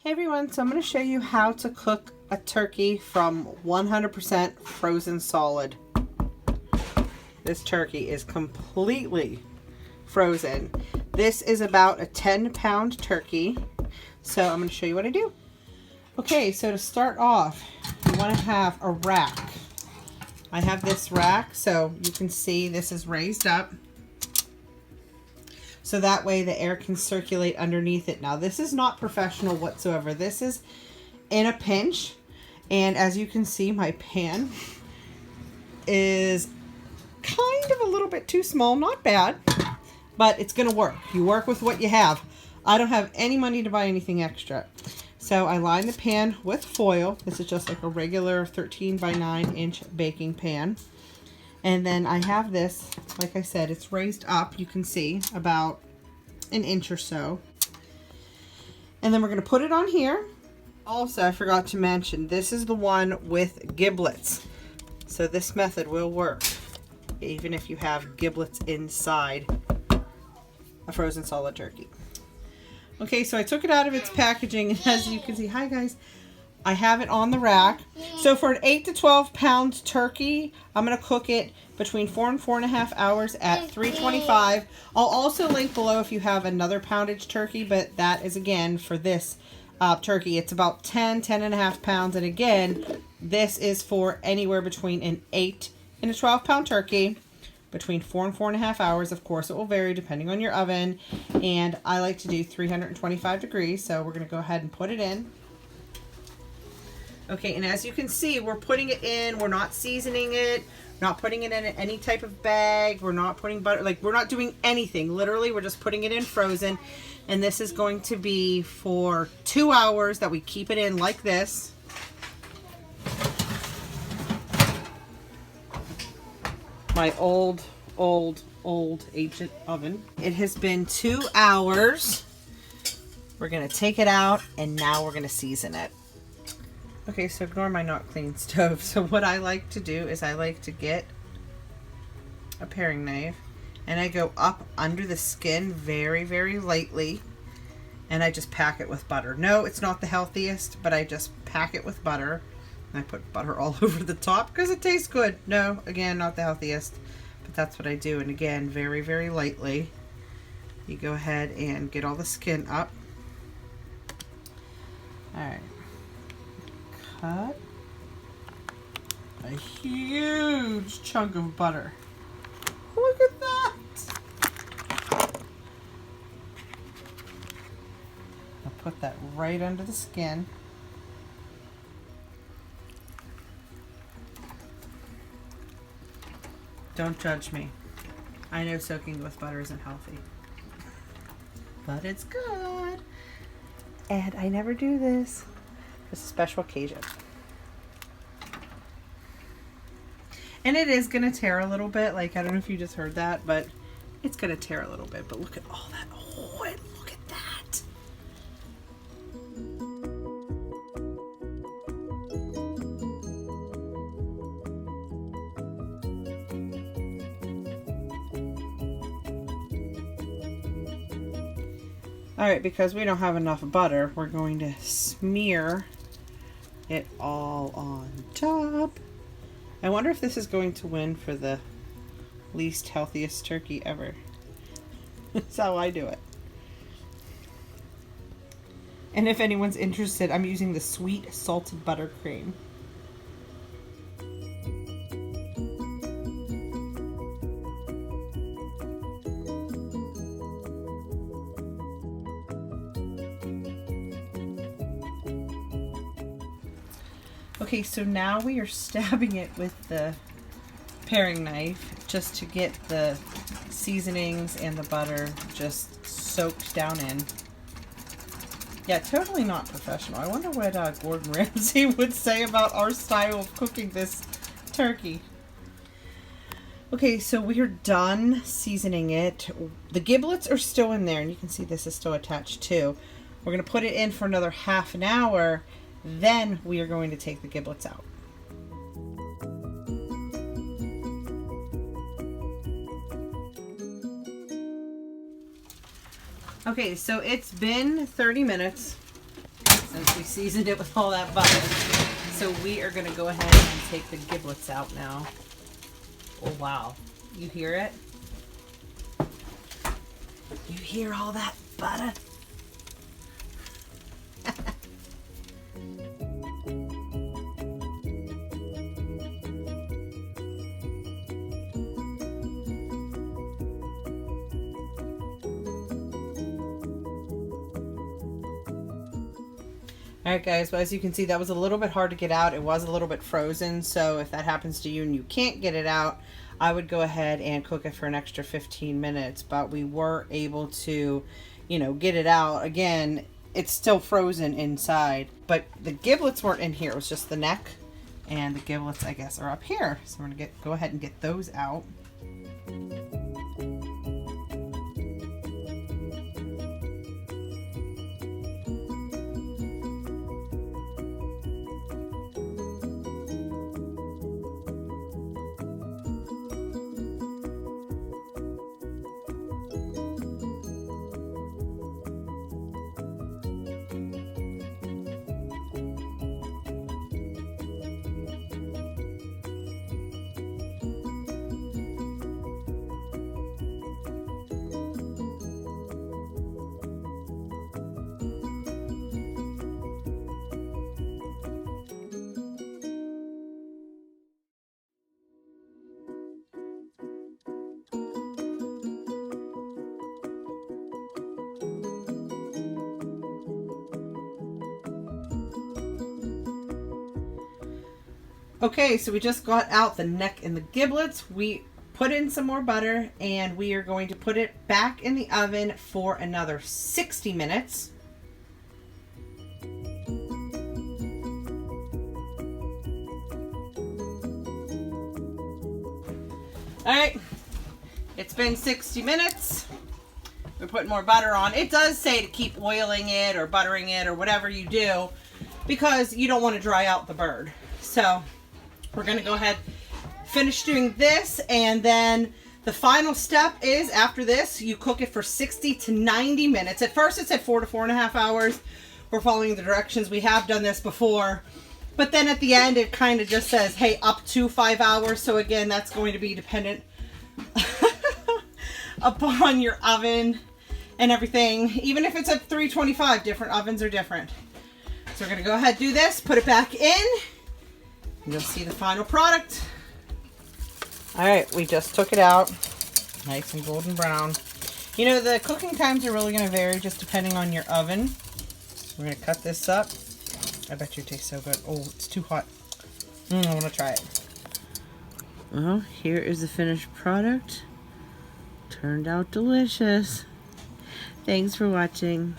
Hey everyone, so I'm going to show you how to cook a turkey from 100% frozen solid. This turkey is completely frozen. This is about a 10-pound turkey, so I'm going to show you what I do. Okay, so to start off, you want to have a rack. I have this rack, so you can see this is raised up. So that way the air can circulate underneath it. Now this is not professional whatsoever. This is in a pinch. And as you can see, my pan is kind of a little bit too small. Not bad, but it's going to work. You work with what you have. I don't have any money to buy anything extra. So I line the pan with foil. This is just like a regular 13 by 9 inch baking pan. And then I have this, like I said, it's raised up, you can see, about an inch or so. And then we're going to put it on here. Also, I forgot to mention, this is the one with giblets. So this method will work, even if you have giblets inside a frozen solid turkey. Okay, so I took it out of its packaging, and as you can see, hi guys, I have it on the rack. So for an 8 to 12 pound turkey, I'm going to cook it between 4 and 4.5 hours at 325. I'll also link below if you have another poundage turkey, but that is again for this turkey. It's about 10.5 pounds. And again, this is for anywhere between an 8 and a 12 pound turkey, between 4 and 4.5 hours. Of course, it will vary depending on your oven. And I like to do 325 degrees. So we're going to go ahead and put it in. Okay, and as you can see, we're putting it in, we're not seasoning it, not putting it in any type of bag, we're not putting butter, like we're not doing anything. Literally, we're just putting it in frozen. And this is going to be for 2 hours that we keep it in like this. My old ancient oven. It has been 2 hours. We're gonna take it out and now we're gonna season it. Okay, so ignore my not clean stove. So what I like to do is I like to get a paring knife and I go up under the skin very, very lightly and I just pack it with butter. No, it's not the healthiest, but I just pack it with butter. And I put butter all over the top because it tastes good. No, again, not the healthiest, but that's what I do. And again, very, very lightly, you go ahead and get all the skin up. All right. Cut a huge chunk of butter. Look at that! I'll put that right under the skin. Don't judge me. I know soaking with butter isn't healthy, but it's good. And I never do this. It's a special occasion. And it is going to tear a little bit. Like, I don't know if you just heard that, but it's going to tear a little bit. But look at all that. Oh, and look at that. Alright, because we don't have enough butter, we're going to smear it all on top. I wonder if this is going to win for the least healthiest turkey ever. That's how I do it. And if anyone's interested, I'm using the sweet salted buttercream. Okay, so now we are stabbing it with the paring knife just to get the seasonings and the butter just soaked down in. Yeah, totally not professional. I wonder what Gordon Ramsay would say about our style of cooking this turkey. Okay, so we are done seasoning it. The giblets are still in there, and you can see this is still attached too. We're going to put it in for another half an hour. Then we are going to take the giblets out. Okay, so it's been 30 minutes since We seasoned it with all that butter. So we are going to go ahead and take the giblets out now. Oh, wow. You hear it? You hear all that butter? Alright guys, well as you can see that was a little bit hard to get out. It was a little bit frozen, so if that happens to you and you can't get it out, I would go ahead and cook it for an extra 15 minutes. But we were able to, you know, get it out. Again, it's still frozen inside. But the giblets weren't in here, it was just the neck. And the giblets, I guess, are up here. So we're going to go ahead and get those out. Okay, so we just got out the neck and the giblets. We put in some more butter and we are going to put it back in the oven for another 60 minutes. Alright, it's been 60 minutes. We're putting more butter on. It does say to keep oiling it or buttering it or whatever you do because you don't want to dry out the bird. So we're going to go ahead, finish doing this, and then the final step is after this, you cook it for 60 to 90 minutes. At first it said 4 to 4.5 hours. We're following the directions. We have done this before. But then at the end, it kind of just says, hey, up to 5 hours. So again, that's going to be dependent upon your oven and everything. Even if it's at 325, different ovens are different. So we're going to go ahead and do this, put it back in. You'll see the final product. All right, we just took it out. Nice and golden brown. You know, the cooking times are really going to vary just depending on your oven. We're going to cut this up. I bet you it tastes so good. Oh, it's too hot. I want to try it. Well, here is the finished product. Turned out delicious. Thanks for watching.